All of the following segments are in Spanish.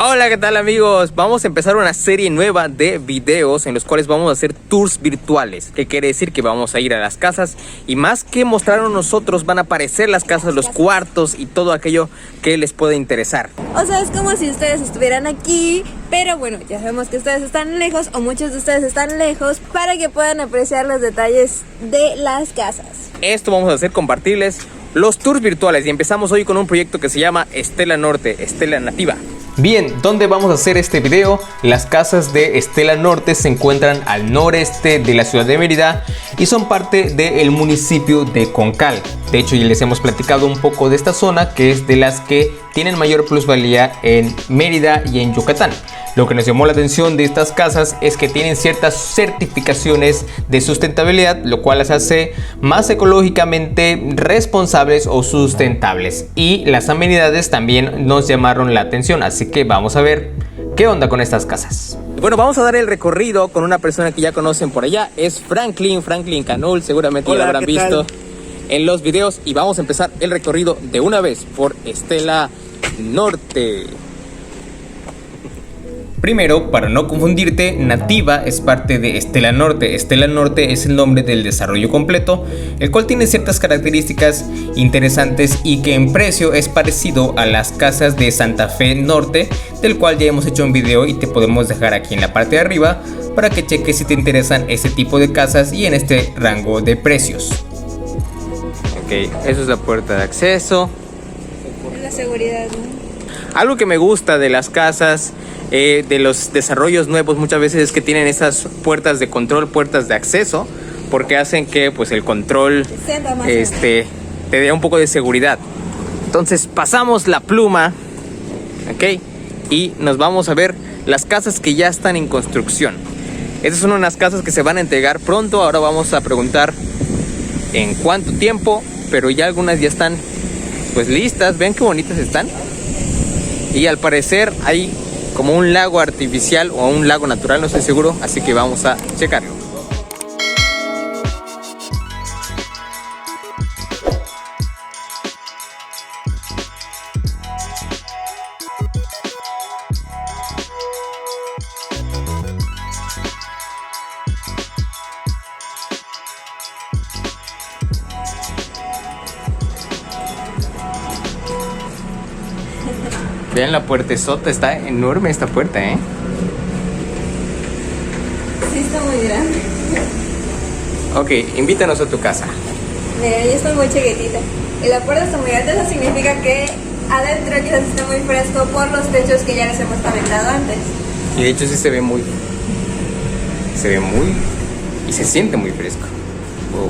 Hola, ¿qué tal amigos? Vamos a empezar una serie nueva de videos en los cuales vamos a hacer tours virtuales. ¿Qué quiere decir? Que vamos a ir a las casas y más que mostrarnos nosotros van a aparecer las casas, los cuartos y todo aquello que les puede interesar. O sea, es como si ustedes estuvieran aquí, pero bueno, ya sabemos que ustedes están lejos o muchos de ustedes están lejos para que puedan apreciar los detalles de las casas. Esto vamos a hacer, compartirles los tours virtuales y empezamos hoy con un proyecto que se llama Estela Norte, Estela Nativa. Bien, ¿dónde vamos a hacer este video? Las casas de Estela Norte se encuentran al noreste de la ciudad de Mérida y son parte del municipio de Concal. De hecho, ya les hemos platicado un poco de esta zona, que es de las que tienen mayor plusvalía en Mérida y en Yucatán. Lo que nos llamó la atención de estas casas es que tienen ciertas certificaciones de sustentabilidad, lo cual las hace más ecológicamente responsables o sustentables. Y las amenidades también nos llamaron la atención, así que vamos a ver qué onda con estas casas. Bueno, vamos a dar el recorrido con una persona que ya conocen por allá, es Franklin Canul, seguramente ya lo habrán visto en los videos. Y vamos a empezar el recorrido de una vez por Estela Norte. Primero, para no confundirte, Nativa es parte de Estela Norte. Estela Norte es el nombre del desarrollo completo, el cual tiene ciertas características interesantes y que en precio es parecido a las casas de Santa Fe Norte, del cual ya hemos hecho un video y te podemos dejar aquí en la parte de arriba para que cheques si te interesan este tipo de casas y en este rango de precios. Ok, eso es la puerta de acceso. La seguridad, ¿no? Algo que me gusta de las casas, de los desarrollos nuevos, muchas veces es que tienen esas puertas de control, puertas de acceso, porque hacen que pues el control te dé un poco de seguridad. Entonces pasamos la pluma, ok, y nos vamos a ver las casas que ya están en construcción. Estas son unas casas que se van a entregar pronto. Ahora vamos a preguntar en cuánto tiempo, pero ya algunas ya están pues listas. Ven qué bonitas están. Y al parecer hay como un lago artificial o un lago natural, no estoy seguro, así que vamos a checarlo. Vean la puertezota, está enorme esta puerta, ¿eh? Sí, está muy grande. Ok, invítanos a tu casa. Mira, yo estoy muy chiquitita. Y la puerta está muy alta, eso significa que adentro quizás esté muy fresco por los techos que ya les hemos comentado antes. Y de hecho sí se ve muy y se siente muy fresco. Wow.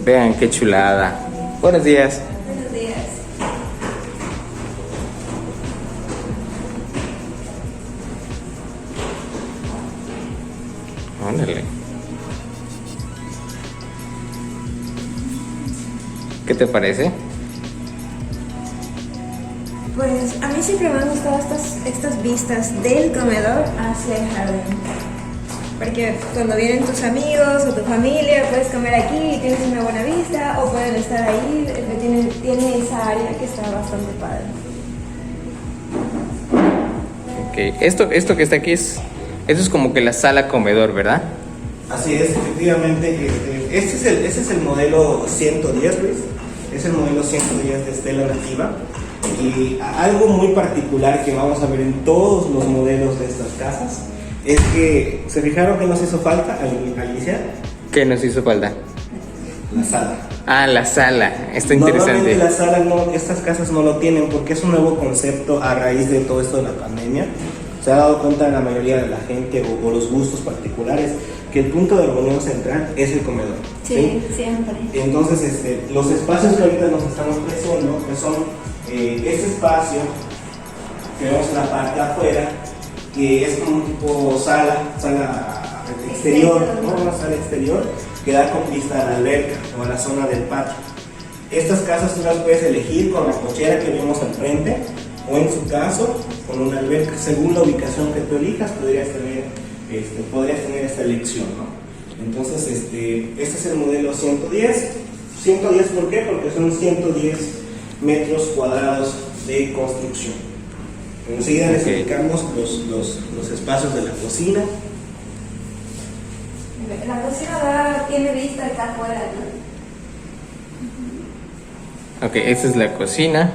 Vean qué chulada. Buenos días. Buenos días. Ándale. ¿Qué te parece? Pues a mí siempre me han gustado estas vistas del comedor hacia el jardín. Porque cuando vienen tus amigos o tu familia, puedes comer aquí y tienes una buena vista, o pueden estar ahí, tiene esa área que está bastante padre. Ok, esto que está aquí eso es como que la sala comedor, ¿verdad? Así es, efectivamente. Este es el modelo 110, Luis. Es el modelo 110 de Estela Nativa. Y algo muy particular que vamos a ver en todos los modelos de estas casas es que, ¿se fijaron que nos hizo falta al iniciar? ¿Qué nos hizo falta? La sala. Ah, la sala. Está interesante. Normalmente la sala estas casas no lo tienen porque es un nuevo concepto a raíz de todo esto de la pandemia. Se ha dado cuenta la mayoría de la gente o los gustos particulares que el punto de reunión central es el comedor. Sí, siempre. Entonces, los espacios que ahorita nos estamos presentando, que son este espacio que vemos en la parte de afuera, que es como un tipo sala exterior, ¿no? Una sala exterior que da con vista a la alberca o a la zona del patio. Estas casas tú las puedes elegir con la cochera que vemos al frente, o en su caso con una alberca. Según la ubicación que tú elijas podrías tener esta elección, ¿no? Entonces este es el modelo 110. 110, ¿por qué? Porque son 110 metros cuadrados de construcción. Enseguida les indicamos los espacios de la cocina. La cocina tiene vista acá afuera, ¿no? Ok, esta es la cocina.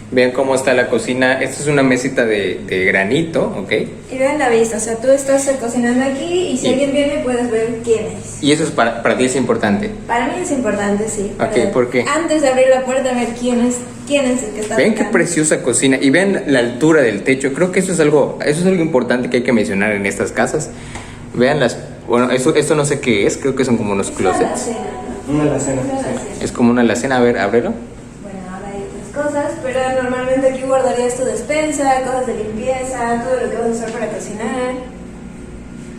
Vean cómo está la cocina. Esta es una mesita de granito, ¿ok? Y vean la vista, o sea, tú estás cocinando aquí y si alguien viene puedes ver quién es. Y eso es para ti es importante. Para mí es importante, sí. Ok, ¿por qué? Antes de abrir la puerta, ver quién es el que está Vean qué tocando. preciosa cocina y vean la altura del techo. Creo que eso es algo importante que hay que mencionar en estas casas. Vean bueno, esto no sé qué es, creo que son como unos Es una closets. alacena, ¿no? Una alacena. Es una Sí. alacena. Es como una alacena, a ver, ábrelo. Bueno, ahora hay otras cosas, pero normalmente aquí guardarías tu despensa, cosas de limpieza, todo lo que vas a usar para cocinar.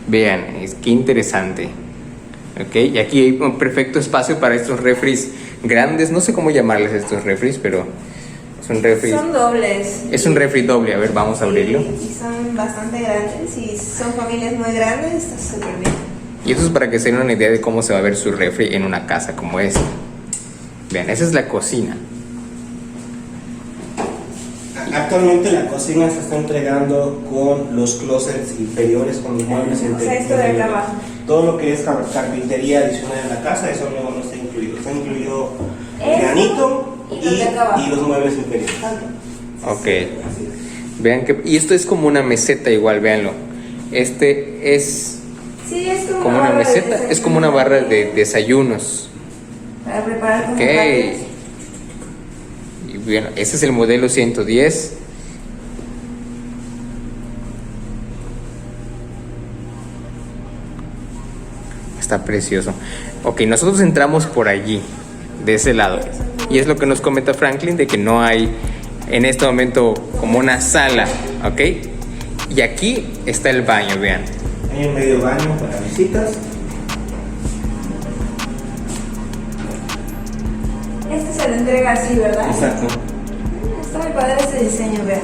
Vean, qué interesante. Ok, y aquí hay un perfecto espacio para estos refris grandes. No sé cómo llamarles estos refris, pero son refris. Son dobles. Es un refri doble, a ver, vamos a abrirlo. Y son bastante grandes, y son familias muy grandes, está súper bien. Y eso es para que se den una idea de cómo se va a ver su refri en una casa como esta. Vean, esa es la cocina. Actualmente la cocina se está entregando con los closets inferiores, con los muebles O sea, esto de acá abajo. Todo lo que es carpintería adicional en la casa, eso no está incluido. Está incluido el Eso granito y lo de acá abajo. y los muebles inferiores. Ok. Así es. Vean que. Y esto es como una meseta igual, véanlo. Este es Sí, es como una barra de meseta, desayuno. es como una barra de desayunos. Para preparar con Ok. zapatos. Y bueno, ese es el modelo 110. Está precioso. Ok, nosotros entramos por allí, de ese lado. Y es lo que nos comenta Franklin, de que no hay en este momento como una sala, ¿ok? Y aquí está el baño, vean. Hay un medio baño para visitas. Este se lo entrega así, ¿verdad? Exacto. Está muy padre este diseño, vean.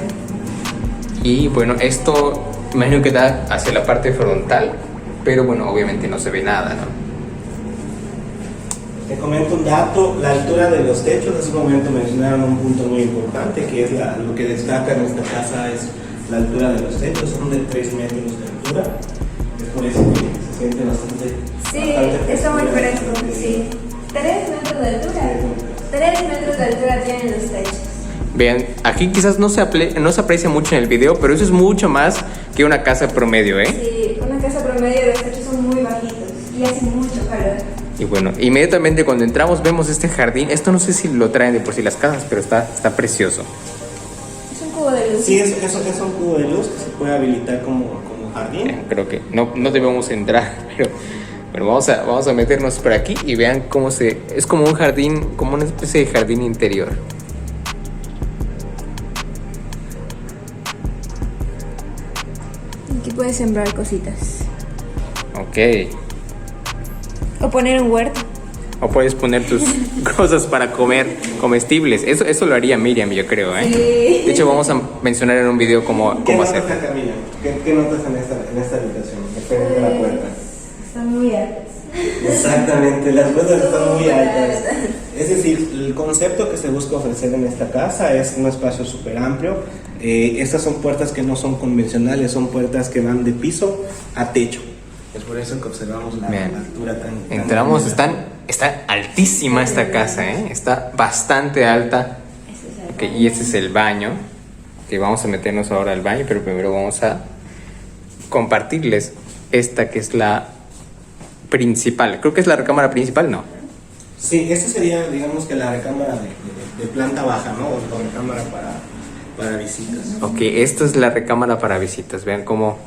Y bueno, esto imagino que da hacia la parte frontal, pero bueno, obviamente no se ve nada, ¿no? Te comento un dato, la altura de los techos. Hace un momento mencionaron un punto muy importante, que es lo que destaca en esta casa es la altura de los techos, son de 3 metros de altura. Es por eso que se siente bastante. Sí, está muy fresco, sí. 3 metros de altura. 3 metros de altura tienen los techos. Vean, aquí quizás no se aprecia mucho en el video, pero eso es mucho más que una casa promedio, ¿eh? Sí, una casa promedio, los techos son muy bajitos y hace mucho calor. Y bueno, inmediatamente cuando entramos vemos este jardín. Esto no sé si lo traen de por sí las casas, pero está precioso. Es un cubo de luz. Sí, es un cubo de luz que se puede habilitar como jardín. Creo que no debemos entrar, pero bueno, vamos a meternos por aquí y vean cómo es como un jardín, como una especie de jardín interior. Aquí puedes sembrar cositas. Ok. O poner un huerto. O puedes poner tus cosas para comer comestibles. Eso lo haría Miriam, yo creo, ¿eh? Sí. De hecho, vamos a mencionar en un video cómo ¿Qué hacer. notas acá, Miriam? ¿Qué notas en esta habitación? Esperen la puerta. Están muy altas. Exactamente, las puertas están muy Súper altas. altas. Es decir, el concepto que se busca ofrecer en esta casa es un espacio súper amplio. Estas son puertas que no son convencionales, son puertas que van de piso a techo. Es por eso que observamos la Bien. altura tan Entramos, alta. está altísima esta casa, ¿eh? Está bastante alta. Ese es el Ok, baño. y este es el baño. Que vamos a meternos ahora al baño, pero primero vamos a compartirles esta que es la principal. Creo que es la recámara principal, ¿no? Sí, esta sería, digamos que la recámara de planta baja, ¿no? O recámara para visitas. Ok, esta es la recámara para visitas. Vean cómo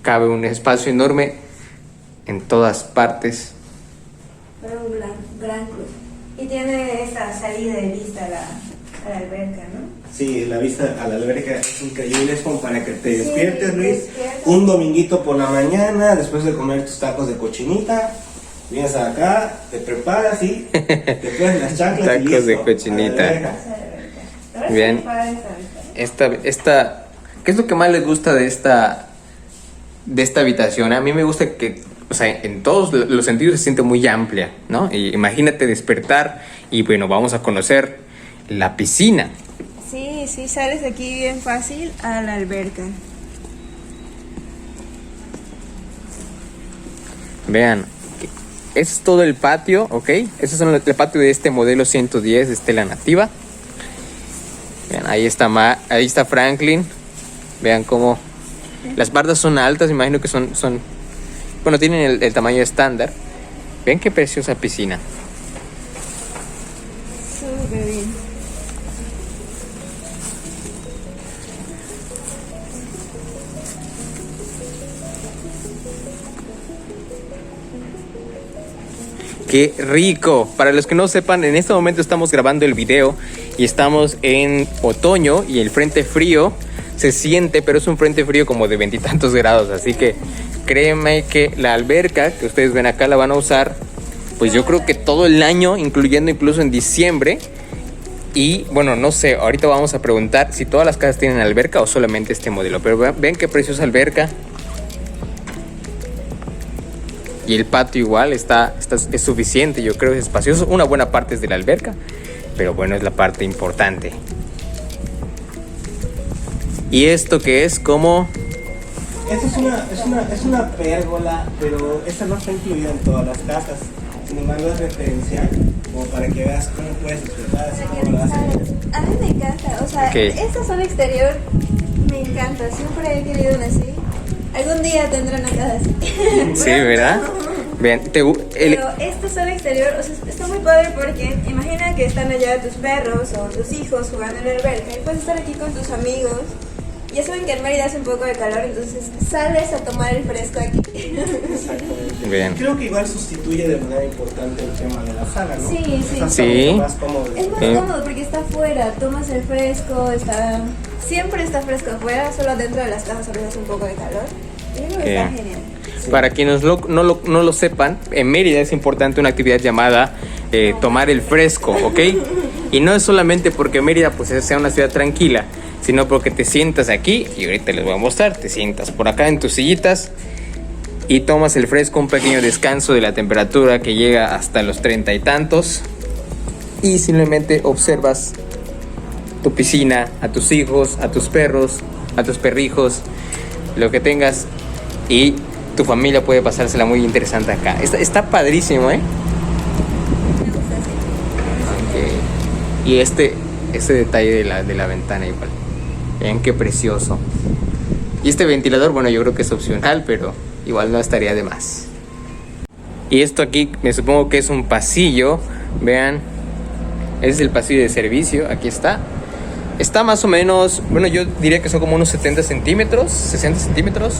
cabe un espacio enorme en todas partes. Pero un gran cruz. Y tiene esta salida de vista a la alberca, ¿no? Sí, la vista a la alberca es increíble, es como para que te Sí, despiertes, Luis. despiertas. Un dominguito por la mañana, después de comer tus tacos de cochinita, vienes acá, te preparas y te pones las chanclas y Tacos de listo, cochinita. a la alberca. Esa alberca. La verdad Bien. es que me padre esta alberca. ¿Qué es lo que más les gusta de esta habitación? A mí me gusta que o sea, en todos los sentidos se siente muy amplia, ¿no? Y imagínate despertar y bueno, vamos a conocer la piscina. Sí, sales aquí bien fácil a la alberca. Vean, ese es todo el patio, ¿ok? Ese es el patio de este modelo 110 de Stella Nativa. Vean, ahí está Franklin. Vean cómo las bardas son altas, imagino que son bueno, tienen el tamaño estándar. Vean qué preciosa piscina. Súper bien. ¡Qué rico! Para los que no sepan, en este momento estamos grabando el video y estamos en otoño y el frente frío se siente, pero es un frente frío como de 20 y tantos grados, así que créeme que la alberca que ustedes ven acá la van a usar, pues yo creo que todo el año, incluyendo incluso en diciembre. Y bueno, no sé, ahorita vamos a preguntar si todas las casas tienen alberca o solamente este modelo, pero ven qué preciosa alberca. Y el patio igual es suficiente, yo creo, es espacioso. Una buena parte es de la alberca, pero bueno, es la parte importante. Y esto que es como... Esta es una pérgola, pero esta no está incluida en todas las casas. Sin embargo, es referencial, como para que veas cómo puedes disfrutar, así como lo hacen. A mí me encanta, o sea, Okay. esta zona exterior me encanta, siempre he querido una así. Algún día tendré una casa así. Sí, ¿verdad? Vean, Pero esta zona exterior, o sea, está muy padre porque imagina que están allá tus perros o tus hijos jugando en la alberca y puedes estar aquí con tus amigos. Ya saben que en Mérida hace un poco de calor, entonces sales a tomar el fresco aquí. Exactamente. Bien. Creo que igual sustituye de manera importante el tema de la sala, ¿no? Sí. Está Sí. mucho más cómodo. Es más cómodo porque está afuera, tomas el fresco, siempre está fresco afuera, solo dentro de las casas a veces hace un poco de calor. Yo creo que está genial. Sí. Para quienes no lo sepan, en Mérida es importante una actividad llamada tomar el fresco, ¿ok? Y no es solamente porque Mérida pues sea una ciudad tranquila, sino porque te sientas aquí, y ahorita les voy a mostrar, te sientas por acá en tus sillitas y tomas el fresco, un pequeño descanso de la temperatura que llega hasta los 30 y tantos, y simplemente observas tu piscina, a tus hijos, a tus perros, a tus perrijos, lo que tengas, y tu familia puede pasársela muy interesante acá. Está padrísimo, ¿eh? Me gusta así. Ok. Y este detalle de la ventana igual. Vean qué precioso. Y este ventilador, bueno, yo creo que es opcional, pero igual no estaría de más. Y esto aquí, me supongo que es un pasillo. Vean, ese es el pasillo de servicio. Aquí está. Está más o menos, bueno, yo diría que son como unos 70 centímetros, 60 centímetros.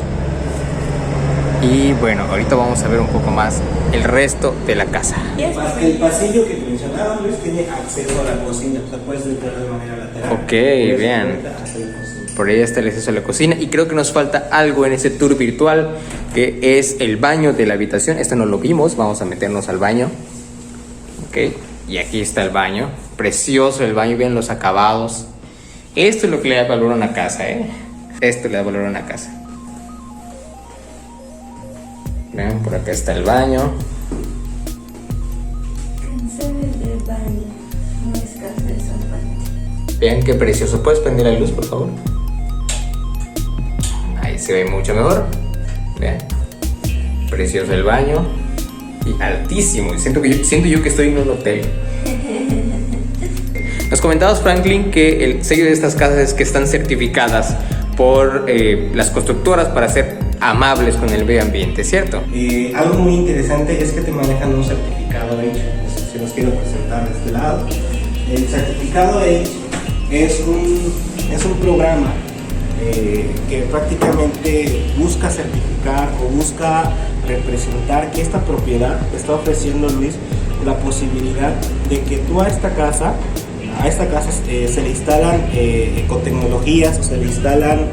Y bueno, ahorita vamos a ver un poco más el resto de la casa. El pasillo que mencionaba Luis tiene acceso a la cocina, o sea, puedes entrar de manera lateral. Ok, vean. Por ahí está el acceso a la cocina. Y creo que nos falta algo en ese tour virtual, que es el baño de la habitación. Este no lo vimos, vamos a meternos al baño. Ok, y aquí está el baño. Precioso el baño, vean los acabados. Esto es lo que le da valor a una casa, ¿eh? Esto le da valor a una casa. Vean, por acá está el baño. Cancel el baño, no es casa de San Juan. Vean qué precioso. ¿Puedes prender la luz, por favor? Ahí se ve mucho mejor. Vean. Precioso el baño. Y altísimo. Siento yo que estoy en un hotel. Nos comentabas, Franklin, que el sello de estas casas es que están certificadas por las constructoras para ser amables con el medio ambiente, ¿cierto? Algo muy interesante es que te manejan un certificado H. Si los quiero presentar de este lado. El certificado H es un programa que prácticamente busca certificar o busca representar que esta propiedad te está ofreciendo, Luis, la posibilidad de que tú a esta casa se le instalan ecotecnologías, o se le instalan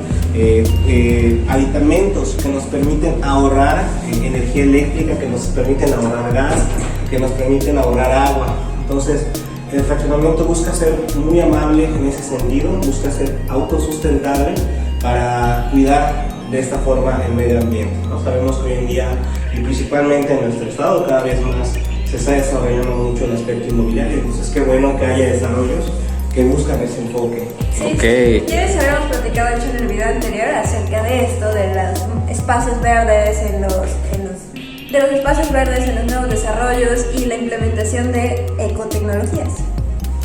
aditamentos que nos permiten ahorrar energía eléctrica, que nos permiten ahorrar gas, que nos permiten ahorrar agua. Entonces, el fraccionamiento busca ser muy amable en ese sentido, busca ser autosustentable para cuidar de esta forma el medio ambiente, ¿no? Sabemos que hoy en día, y principalmente en nuestro estado, cada vez más se está desarrollando mucho el aspecto inmobiliario, entonces qué bueno que haya desarrollos que buscan ese enfoque. Sí, Ok. ya les habíamos platicado, de hecho, en el video anterior acerca de esto, de los espacios verdes de los espacios verdes en los nuevos desarrollos y la implementación de ecotecnologías.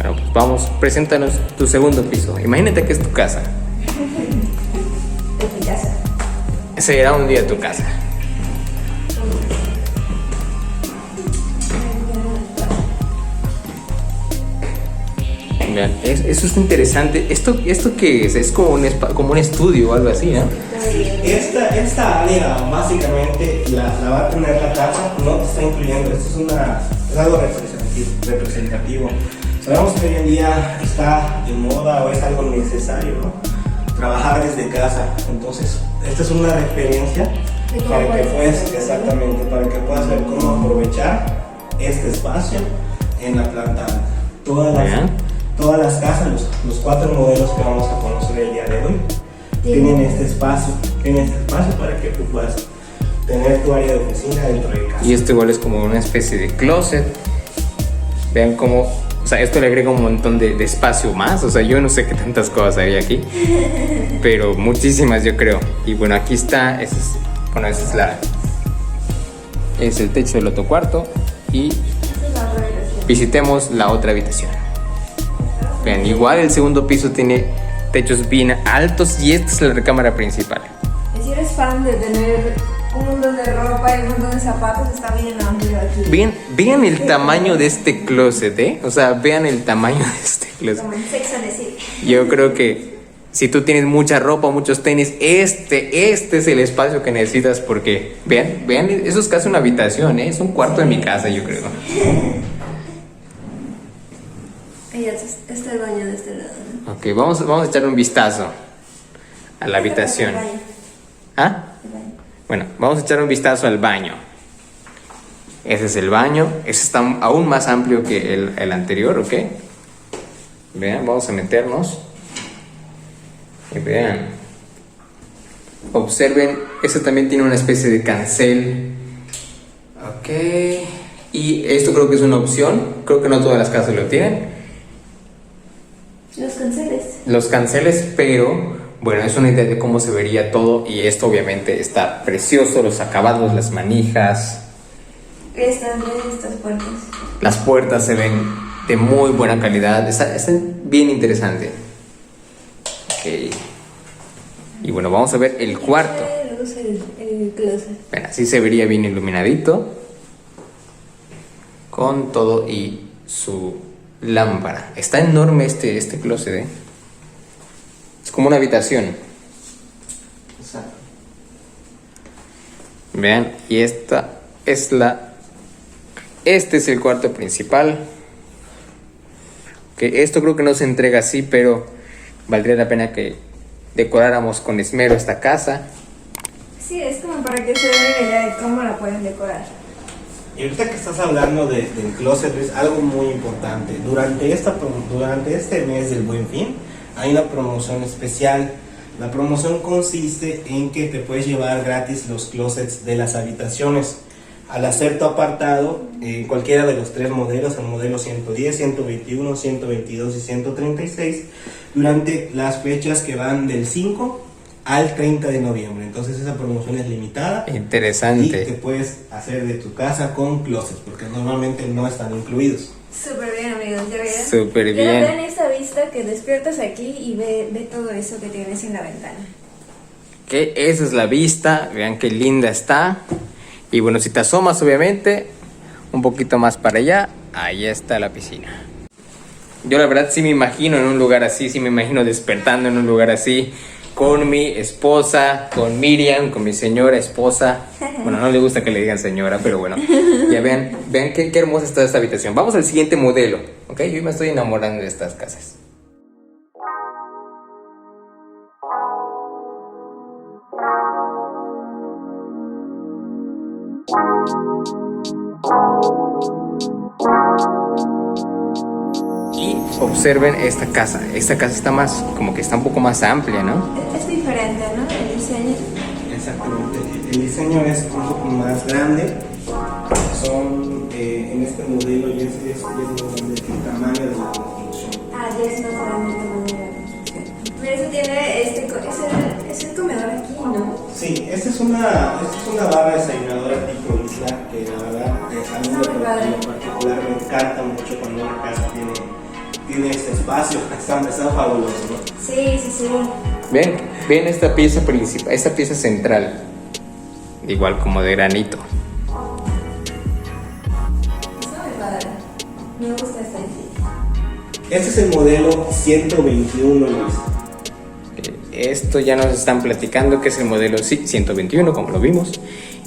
Bueno, pues vamos, preséntanos tu segundo piso. Imagínate que es tu casa. En mi casa. Será un día tu casa. Vean, eso está interesante. ¿Esto qué es? Es como un estudio o algo así, ¿no? Esta área básicamente la va a tener la casa, no te está incluyendo, esto es algo representativo. Sabemos que hoy en día está de moda o es algo necesario, ¿no? Trabajar desde casa, entonces esta es una referencia para que para que puedas ver cómo aprovechar este espacio en la planta alta. Todas las casas, los 4 modelos que vamos a conocer el día de hoy, tienen este espacio para que tú puedas tener tu área de oficina dentro de casa. Y esto igual es como una especie de closet. Vean cómo, o sea, esto le agrega un montón de espacio más. O sea, yo no sé qué tantas cosas hay aquí, pero muchísimas yo creo. Y bueno, aquí está, ese es el techo del otro cuarto. Y visitemos la otra habitación. Vean, igual el segundo piso tiene techos bien altos y esta es la recámara principal. Si eres fan de tener un montón de ropa y un montón de zapatos, está bien amplio aquí. Vean el tamaño de este closet, ¿eh? O sea, vean el tamaño de este closet. Como en Sex and the City. Yo creo que si tú tienes mucha ropa, muchos tenis, este es el espacio que necesitas porque, vean, eso es casi una habitación, ¿eh? Es un cuarto de mi casa, yo creo. Y ya está el baño de este lado, ¿no? Ok, vamos a echar un vistazo a la habitación. ¿Ah? El baño. Bueno, vamos a echar un vistazo al baño. Ese es el baño. Ese está aún más amplio que el anterior, ¿ok? Vean, vamos a meternos. Y vean. Observen, ese también tiene una especie de cancel. Ok. Y esto creo que es una opción. Creo que no todas las casas lo tienen. Los canceles. Los canceles, pero bueno, es una idea de cómo se vería todo. Y esto obviamente está precioso. Los acabados, las manijas. Estas puertas. Las puertas se ven de muy buena calidad. Está bien interesante. Ok. Y bueno, vamos a ver el cuarto. El closet. Bueno, así se vería bien iluminadito. Con todo y su lámpara. Está enorme este closet, ¿eh? Es como una habitación. Exacto. Vean, y este es el cuarto principal. Que esto creo que no se entrega así, pero valdría la pena que decoráramos con esmero esta casa. Sí, es como para que se den una idea de cómo la pueden decorar. Y ahorita que estás hablando del closet, es algo muy importante. Durante este mes del Buen Fin hay una promoción especial. La promoción consiste en que te puedes llevar gratis los closets de las habitaciones. Al hacer tu apartado, cualquiera de los 3 modelos, el modelo 110, 121, 122 y 136, durante las fechas que van del 5 al 30 de noviembre. Entonces esa promoción es limitada. Interesante. Y te puedes hacer de tu casa con closets, porque normalmente no están incluidos. Súper bien, amigos, ¿ya vieron? Súper bien. Ya ven esta vista que despiertas aquí y ve todo eso que tienes en la ventana. Que esa es la vista. Vean qué linda está. Y bueno, si te asomas obviamente un poquito más para allá, ahí está la piscina. Yo la verdad sí me imagino en un lugar así, sí me imagino despertando en un lugar así, con mi esposa, con Miriam, con mi señora esposa. Bueno, no le gusta que le digan señora, pero bueno. Ya vean qué hermosa está esta habitación. Vamos al siguiente modelo, ¿ok? Yo me estoy enamorando de estas casas. Y observen esta casa. Esta casa está más, como que está un poco más amplia, ¿no? Es diferente, ¿no? El diseño. exactamente. El diseño es un poco más grande. Son en este modelo ya es más grande el tamaño de la construcción. Ah, ya es más grande el tamaño de la construcción. Pero eso tiene es el comedor aquí, ¿no? Sí, esta es una barra desayunadora tipo isla que la verdad a mí en particular me encanta mucho cuando una casa tiene este espacio. Está fabuloso, ¿no? Sí, sí, sí. Ven esta pieza principal, esta pieza central, igual como de granito. Está muy padre. Me gusta esta idea. Este es el modelo 121, Luis. Esto ya nos están platicando que es el modelo 121, como lo vimos,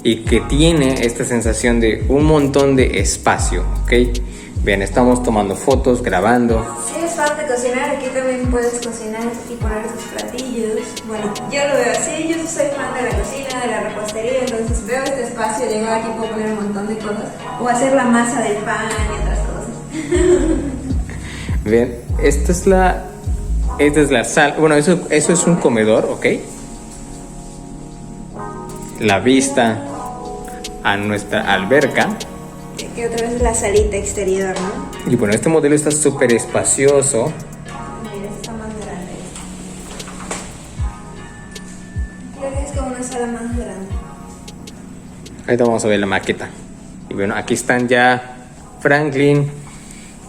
y que tiene esta sensación de un montón de espacio, ¿ok? Bien, estamos tomando fotos, grabando. Si eres fan de cocinar, aquí también puedes cocinar y poner tus platillos. Bueno, yo lo veo así, yo soy fan de la cocina, de la repostería, entonces veo este espacio, llego aquí puedo poner un montón de cosas, o hacer la masa del pan y otras cosas. Bien, esta es la sala, bueno, eso es un comedor, ¿ok? La vista a nuestra alberca. Que otra vez es la salita exterior, ¿no? Y bueno, este modelo está súper espacioso. Mira, está más grande. Creo que es como una sala más grande. Ahorita vamos a ver la maqueta. Y bueno, aquí están ya Franklin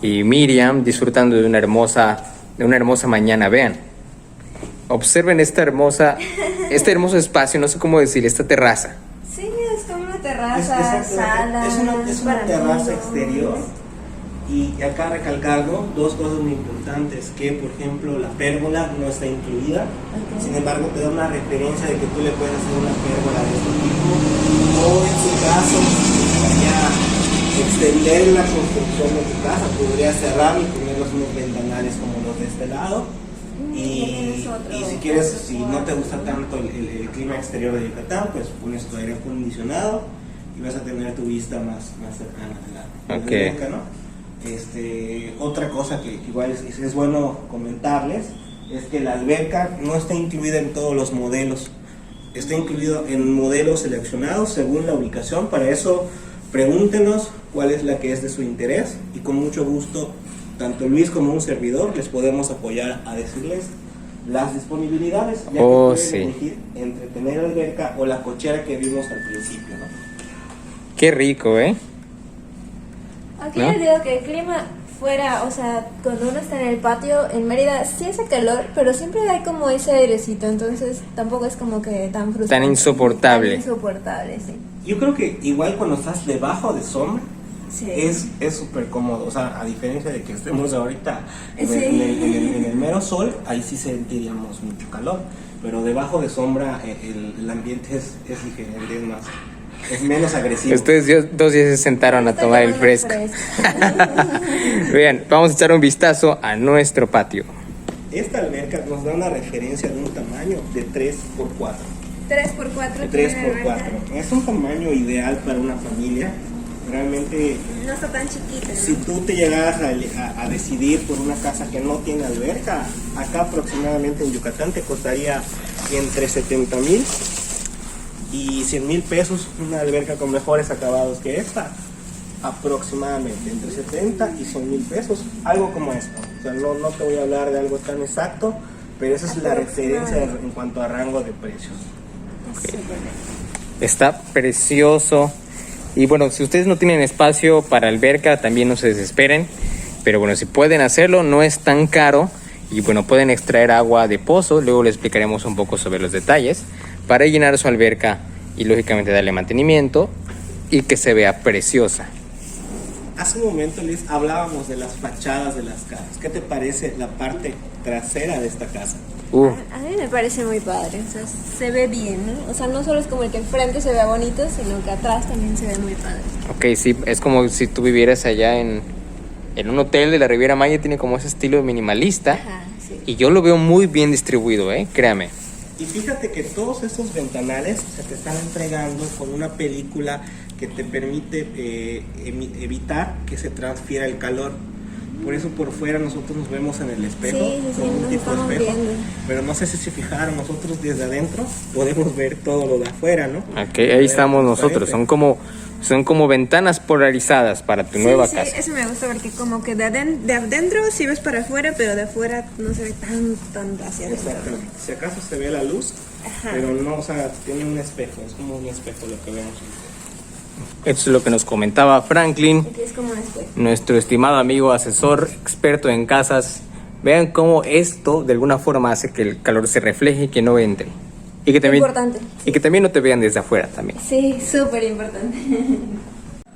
y Miriam disfrutando de una hermosa mañana. Vean, observen este hermoso espacio, no sé cómo decir, esta terraza. Sí, es como una terraza, sala. Es una terraza exterior. Y acá recalcando dos cosas muy importantes, que por ejemplo la pérgola no está incluida, sin embargo te da una referencia de que tú le puedes hacer una pérgola de este tipo, o en su caso, si extender la construcción de tu casa, podría cerrar y poner los unos ventanales como los de este lado. Y si quieres, si no te gusta tanto el clima exterior de Yucatán, pues pones tu aire acondicionado y vas a tener tu vista más cercana a la alberca, ¿no? Otra cosa que igual es bueno comentarles es que la alberca no está incluida en todos los modelos, está incluido en modelos seleccionados según la ubicación. Para eso pregúntenos cuál es la que es de su interés y con mucho gusto tanto Luis como un servidor les podemos apoyar a decirles las disponibilidades, ya que pueden elegir entre tener alberca o la cochera que vimos al principio, ¿no? Qué rico, ¿eh? Aquí ¿No? les digo que el clima fuera, o sea, cuando uno está en el patio en Mérida sí hace calor, pero siempre hay como ese airecito, entonces tampoco es como que tan frustrante. Tan insoportable. Tan insoportable, sí. Yo creo que igual cuando estás debajo de sombra Sí. es súper cómodo, o sea, a diferencia de que estemos ahorita en, Sí. en el mero sol, ahí sí sentiríamos mucho calor, pero debajo de sombra el ambiente es diferente, es menos agresivo. Ustedes 2 días se sentaron a Está tomar el tomando fresco. Vean, vamos a echar un vistazo a nuestro patio. Esta alberca nos da una referencia de un tamaño de 3x4. 3x4. 3x4. Es un tamaño ideal para una familia. Realmente, No está tan chiquita, ¿no? si tú te llegaras a decidir por una casa que no tiene alberca, acá aproximadamente en Yucatán te costaría entre 70,000 y 100,000 pesos una alberca con mejores acabados que esta. Aproximadamente entre 70 y 100,000 pesos, algo como esto. O sea, no te voy a hablar de algo tan exacto, pero esa es la referencia en cuanto a rango de precios. Está precioso. Y bueno, si ustedes no tienen espacio para alberca, también no se desesperen. Pero bueno, si pueden hacerlo, no es tan caro. Y bueno, pueden extraer agua de pozo. Luego les explicaremos un poco sobre los detalles. Para llenar su alberca y lógicamente darle mantenimiento y que se vea preciosa. Hace un momento, Liz, hablábamos de las fachadas de las casas. ¿Qué te parece la parte trasera de esta casa? A mí me parece muy padre, o sea, se ve bien, ¿no? O sea, no solo es como el que enfrente se vea bonito, sino que atrás también se ve muy padre. Ok, sí, es como si tú vivieras allá en un hotel de la Riviera Maya. Tiene como ese estilo minimalista. Ajá, sí. Y yo lo veo muy bien distribuido, créame. Y fíjate que todos estos ventanales se te están entregando con una película que te permite evitar que se transfiera el calor. por eso por fuera nosotros nos vemos en el espejo, Sí, como un nos tipo de estamos espejo, viendo. pero no sé si se fijaron, nosotros desde adentro podemos ver todo lo de afuera, ¿no? Ok, ahí estamos nosotros. Son como ventanas polarizadas para tu nueva Sí, casa. eso me gusta porque como que de adentro sí ves para afuera, pero de afuera no se ve tan hacia afuera. Exactamente. Si acaso se ve la luz, Ajá. pero no, o sea, tiene un espejo, es como un espejo lo que vemos. Esto es lo que nos comentaba Franklin, Aquí es como un espejo. nuestro estimado amigo asesor, experto en casas. Vean cómo esto de alguna forma hace que el calor se refleje y que no entre. Y que también, Importante. y que también no te vean desde afuera también. Sí, súper importante.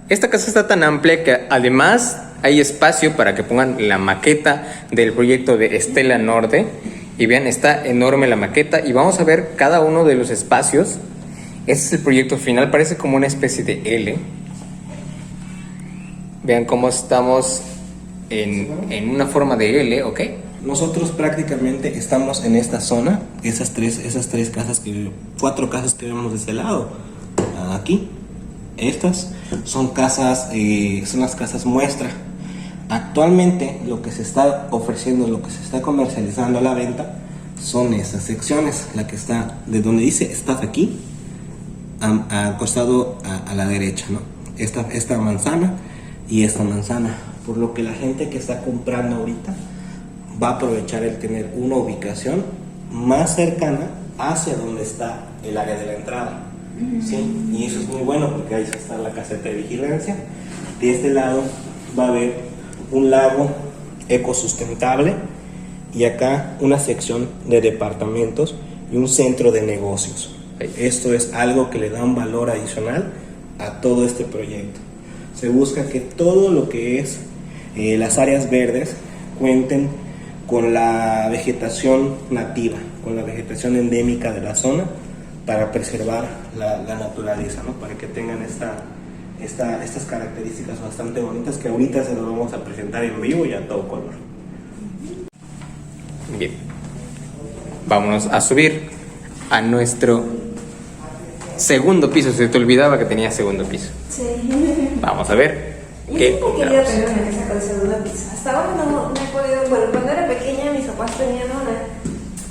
Esta casa está tan amplia que además hay espacio para que pongan la maqueta del proyecto de Estela Norte. Y vean, está enorme la maqueta y vamos a ver cada uno de los espacios. Este es el proyecto final, parece como una especie de L. Vean cómo estamos en una forma de L, ¿ok? Nosotros prácticamente estamos en esta zona, esas tres casas cuatro casas que vemos de ese lado, aquí, estas son casas, son las casas muestra. Actualmente lo que se está ofreciendo, lo que se está comercializando a la venta son esas secciones, la que está de donde dice estás aquí, al costado a la derecha, ¿no? Esta manzana y esta manzana, por lo que la gente que está comprando ahorita va a aprovechar el tener una ubicación más cercana hacia donde está el área de la entrada, ¿sí? Y eso es muy bueno porque ahí está la caseta de vigilancia. De este lado va a haber un lago ecosustentable y acá una sección de departamentos y un centro de negocios. Esto es algo que le da un valor adicional a todo este proyecto. Se busca que todo lo que es las áreas verdes cuenten con la vegetación nativa, con la vegetación endémica de la zona para preservar la naturaleza, ¿no? Para que tengan estas características bastante bonitas que ahorita se los vamos a presentar en vivo y a todo color. Bien. Vámonos a subir a nuestro segundo piso. Se te olvidaba que tenía segundo piso. Sí. Vamos a ver Yo qué siempre he querido encontramos. tener una casa con segundo piso. Hasta ahora no he podido. Bueno, cuando era pequeña mis papás tenían una.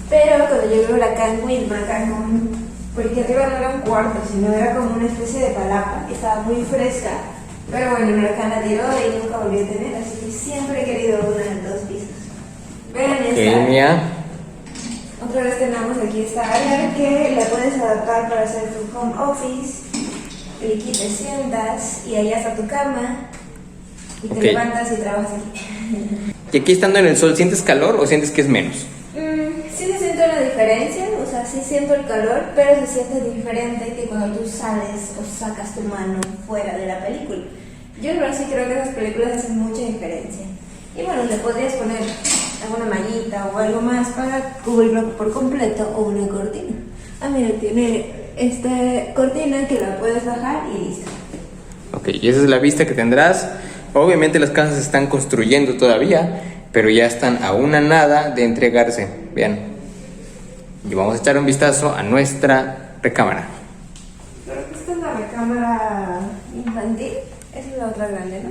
Pero cuando llegó el huracán Wilma, acá porque arriba no era un cuarto, sino era como una especie de palapa que estaba muy fresca. Pero bueno, el huracán la tiró y nunca volví a tener, así que siempre he querido una de 2 pisos. Vean esta. Genia. Otra vez tenemos aquí esta área que la puedes adaptar para hacer tu home office. Y aquí te sientas y allá está tu cama. Y te Ok. levantas y trabajas aquí. Y aquí estando en el sol, ¿sientes calor o sientes que es menos? Sí se siente una diferencia, o sea, sí siento el calor, pero se siente diferente que cuando tú sales o sacas tu mano fuera de la película. Yo en verdad sí creo que esas películas hacen mucha diferencia. Y bueno, le podrías poner alguna mallita o algo más para cubrirlo por completo o una cortina. Ah, mira, tiene esta cortina que la puedes bajar y listo. Ok, y esa es la vista que tendrás. Obviamente las casas se están construyendo todavía, pero ya están a una nada de entregarse. Vean. Y vamos a echar un vistazo a nuestra recámara. Esta es la recámara infantil. Esa es la otra grande, ¿no?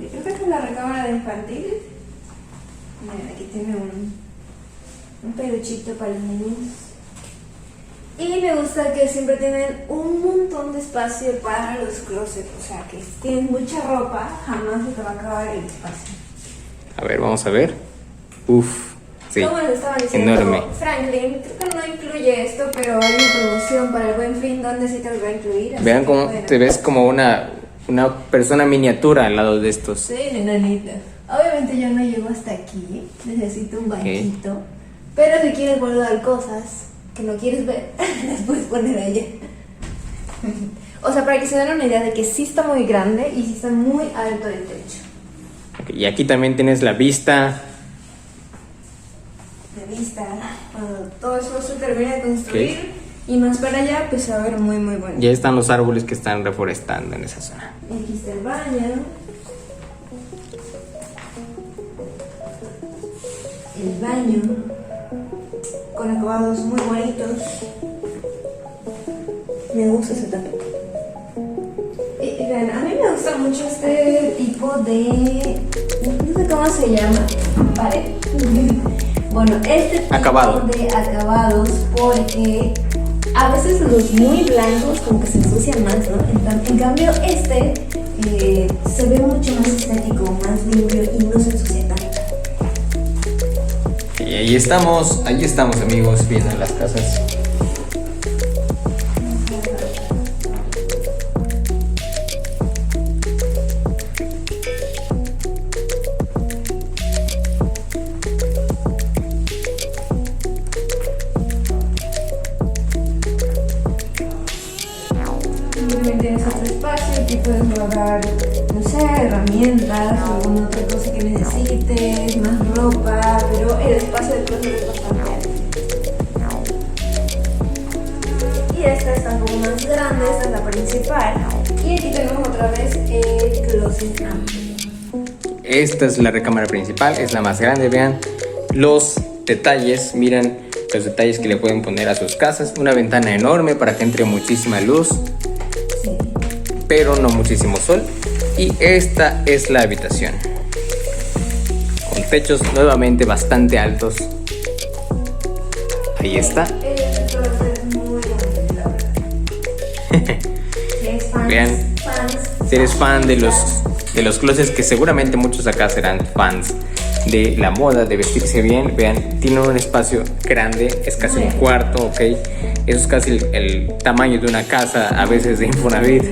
Yo creo que esta es la recámara de infantiles. Miren, aquí tiene un peluchito para los niños. Y me gusta que siempre tienen un montón de espacio para los closets. O sea, que si tienes mucha ropa, jamás se te va a acabar el espacio. A ver, vamos a ver. Uf, sí, Como les estaba diciendo, enorme. Franklin, creo que no incluye esto, pero hay una promoción para el Buen Fin donde sí te lo va a incluir. así Vean que cómo bueno. te ves como una persona miniatura al lado de estos. Sí, nenanita. Obviamente yo no llego hasta aquí, necesito un banquito. Pero si quieres guardar cosas que no quieres ver, las puedes poner allá. O sea, para que se den una idea de que sí está muy grande y sí está muy alto el techo. Ok, y aquí también tienes la vista. De vista, cuando todo eso se termine de construir y más para allá, pues se va a ver muy muy bonito. Ya están los árboles que están reforestando en esa zona. Y aquí está el baño. El baño con acabados muy bonitos. Me gusta ese tapete. Y vean, a mí me gusta mucho este tipo de... No sé cómo ¿cómo se llama? Pared. Bueno, este tipo Acabado. de acabados, porque a veces los muy blancos como que se ensucian más, ¿no? En cambio este se ve mucho más estético, más limpio y no se ensucia tanto. Y ahí estamos amigos, viendo las casas. Simplemente tienes otro espacio, aquí puedes guardar, no sé, herramientas o alguna otra cosa que necesites, más ropa, pero el espacio del closet es bastante alto. Y esta está un poco más grande, esta es la principal. Y aquí tenemos otra vez el closet amplio. Esta es la recámara principal, es la más grande, vean los detalles, miren los detalles que le pueden poner a sus casas. Una ventana enorme para que entre muchísima luz, Sí. pero no muchísimo sol. Y esta es la habitación, con techos nuevamente bastante altos. Ahí está. El closet es muy bonito, la verdad. Si eres fan, Vean, si eres fan de los closets, que seguramente muchos acá serán fans de la moda, de vestirse bien, vean, tiene un espacio grande, es casi un cuarto, ok, eso es casi el tamaño de una casa, a veces de Infonavit,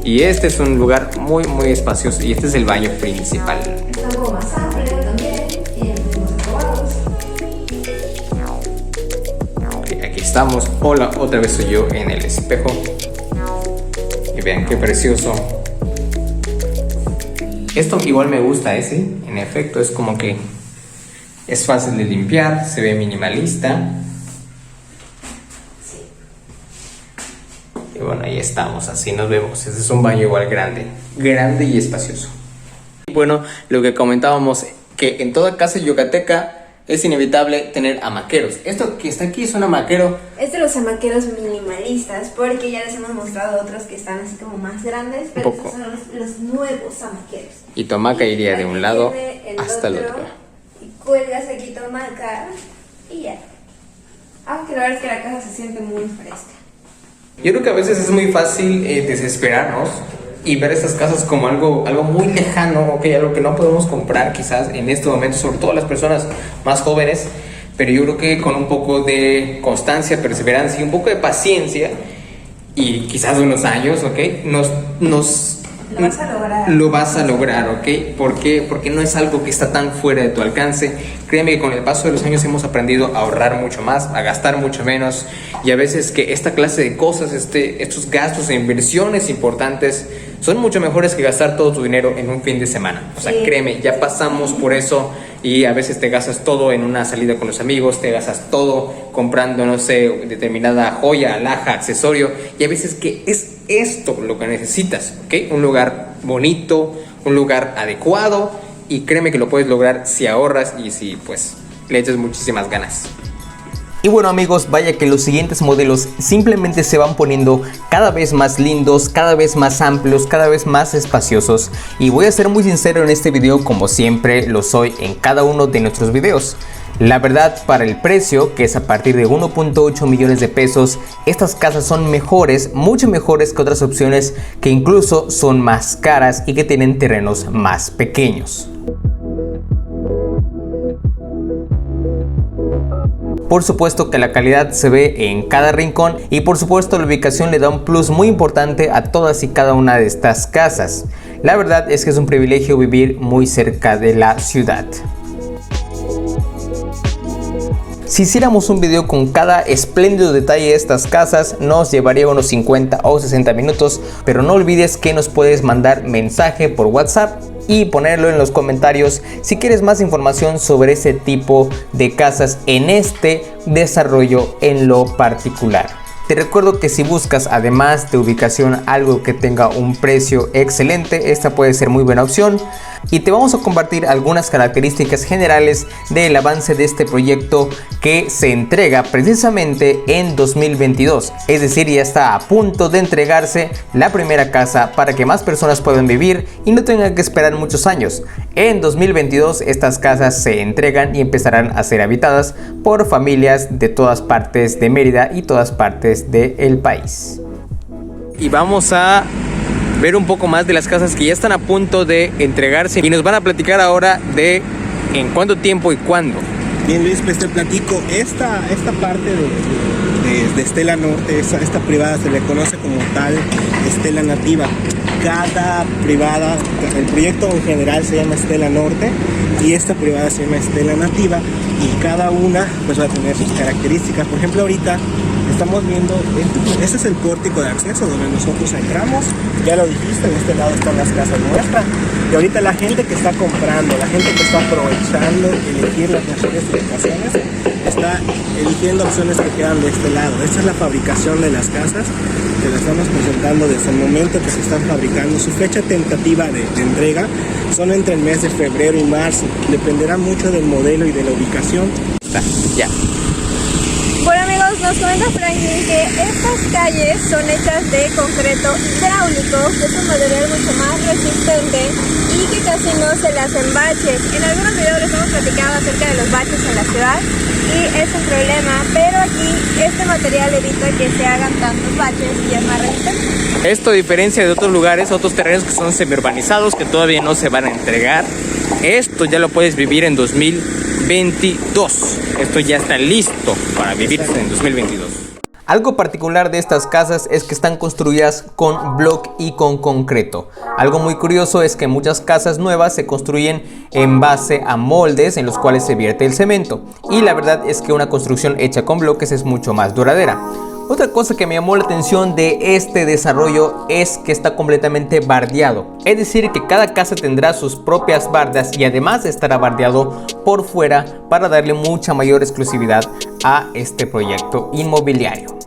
y este es un lugar muy espacioso, y este es el baño principal. está un poco más amplio también y en mismos acabados. Ok, aquí estamos, hola, otra vez soy yo en el espejo, y vean qué precioso. Esto igual me gusta, ¿sí? En efecto, es como que es fácil de limpiar, se ve minimalista. Y bueno, ahí estamos, así nos vemos. Este es un baño igual grande y espacioso. Y bueno, lo que comentábamos, que en toda casa yucateca es inevitable tener hamaqueros. Esto que está aquí es un hamaquero. Es de los hamaqueros minimalistas, porque ya les hemos mostrado otros que están así como más grandes, pero Un poco. estos son los nuevos hamaqueros. Y tu hamaca iría de un lado Tiene el hasta el otro. Y cuelgas aquí tu hamaca y ya. Aunque la verdad es que la casa se siente muy fresca. Yo creo que a veces es muy fácil desesperarnos y ver estas casas como algo muy lejano, okay, algo que no podemos comprar quizás en este momento, sobre todo las personas más jóvenes, pero yo creo que con un poco de constancia, perseverancia y un poco de paciencia y quizás unos años, okay, Lo vas a lograr. Lo vas a lograr, ¿ok? ¿Por qué? Porque no es algo que está tan fuera de tu alcance. Créeme que con el paso de los años hemos aprendido a ahorrar mucho más, a gastar mucho menos, y a veces que esta clase de cosas, estos gastos e inversiones importantes son mucho mejores que gastar todo tu dinero en un fin de semana. O sea, Sí. créeme, ya pasamos por eso y a veces te gastas todo en una salida con los amigos, te gastas todo comprando, no sé, determinada joya, alhaja, accesorio, y a veces que es esto lo que necesitas, ¿ok? Un lugar bonito, un lugar adecuado, y créeme que lo puedes lograr si ahorras y si pues le echas muchísimas ganas. Y bueno amigos, vaya que los siguientes modelos simplemente se van poniendo cada vez más lindos, cada vez más amplios, cada vez más espaciosos, y voy a ser muy sincero en este video, como siempre lo soy en cada uno de nuestros videos. La verdad, para el precio, que es a partir de 1.8 millones de pesos, estas casas son mejores, mucho mejores que otras opciones que incluso son más caras y que tienen terrenos más pequeños. Por supuesto que la calidad se ve en cada rincón, y por supuesto la ubicación le da un plus muy importante a todas y cada una de estas casas. La verdad es que es un privilegio vivir muy cerca de la ciudad. Si hiciéramos un video con cada espléndido detalle de estas casas, nos llevaría unos 50 o 60 minutos, pero no olvides que nos puedes mandar mensaje por WhatsApp y ponerlo en los comentarios si quieres más información sobre ese tipo de casas en este desarrollo en lo particular. Te recuerdo que si buscas además de ubicación algo que tenga un precio excelente, esta puede ser muy buena opción. Y te vamos a compartir algunas características generales del avance de este proyecto que se entrega precisamente en 2022. Es decir, ya está a punto de entregarse la primera casa para que más personas puedan vivir y no tengan que esperar muchos años. En 2022 estas casas se entregan y empezarán a ser habitadas por familias de todas partes de Mérida y todas partes del país. Y vamos a ver un poco más de las casas que ya están a punto de entregarse y nos van a platicar ahora de en cuánto tiempo y cuándo. Bien, Luis, pues te platico, esta parte de Estela Norte, esta privada se le conoce como tal Estela Nativa. Cada privada, el proyecto en general se llama Estela Norte y esta privada se llama Estela Nativa, y cada una pues va a tener sus características. Por ejemplo, ahorita estamos viendo, este es el pórtico de acceso donde nosotros entramos. Ya lo dijiste, en este lado están las casas nuestras, y ahorita la gente que está comprando, la gente que está aprovechando elegir las mejores ubicaciones, está eligiendo opciones que quedan de este lado. Esta es la fabricación de las casas, que la estamos presentando desde el momento que se están fabricando. Su fecha tentativa de entrega son entre el mes de febrero y marzo, dependerá mucho del modelo y de la ubicación. Ya. Bueno amigos, nos comenta Franklin que estas calles son hechas de concreto hidráulico, que es un material mucho más resistente y que casi no se le hacen baches. En algunos videos les hemos platicado acerca de los baches en la ciudad y es un problema, pero aquí este material evita que se hagan tantos baches y es más resistente. Esto a diferencia de otros lugares, otros terrenos que son semi-urbanizados que todavía no se van a entregar, esto ya lo puedes vivir en 2022. Esto ya está listo para vivirse en 2022. Algo particular de estas casas es que están construidas con block y con concreto. Algo muy curioso es que muchas casas nuevas se construyen en base a moldes en los cuales se vierte el cemento. Y la verdad es que una construcción hecha con bloques es mucho más duradera. Otra cosa que me llamó la atención de este desarrollo es que está completamente bardeado. Es decir, que cada casa tendrá sus propias bardas y además estará bardeado por fuera para darle mucha mayor exclusividad a este proyecto inmobiliario.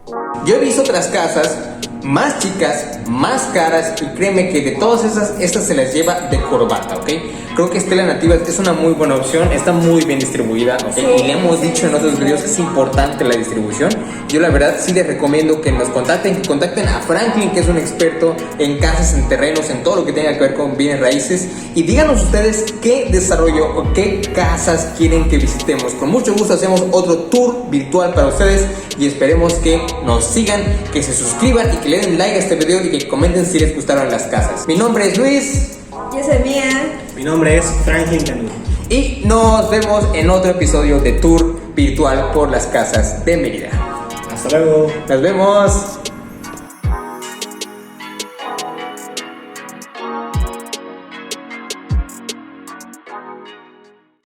Yo he visto otras casas más chicas, más caras, y créeme que de todas estas se las lleva de corbata, ¿ok? Creo que Estela Nativa es una muy buena opción, está muy bien distribuida, ¿ok? Sí. Y le hemos dicho en otros videos que es importante la distribución. Yo la verdad sí les recomiendo que nos contacten, a Franklin, que es un experto en casas, en terrenos, en todo lo que tenga que ver con bienes raíces, y díganos ustedes qué desarrollo o qué casas quieren que visitemos. Con mucho gusto hacemos otro tour virtual para ustedes y esperemos que nos sigan, que se suscriban y que le den like a este video y que comenten si les gustaron las casas. Mi nombre es Luis. Yo soy Mía. Mi nombre es Franklin Canú. Y nos vemos en otro episodio de tour virtual por las casas de Mérida. Hasta luego. Nos vemos.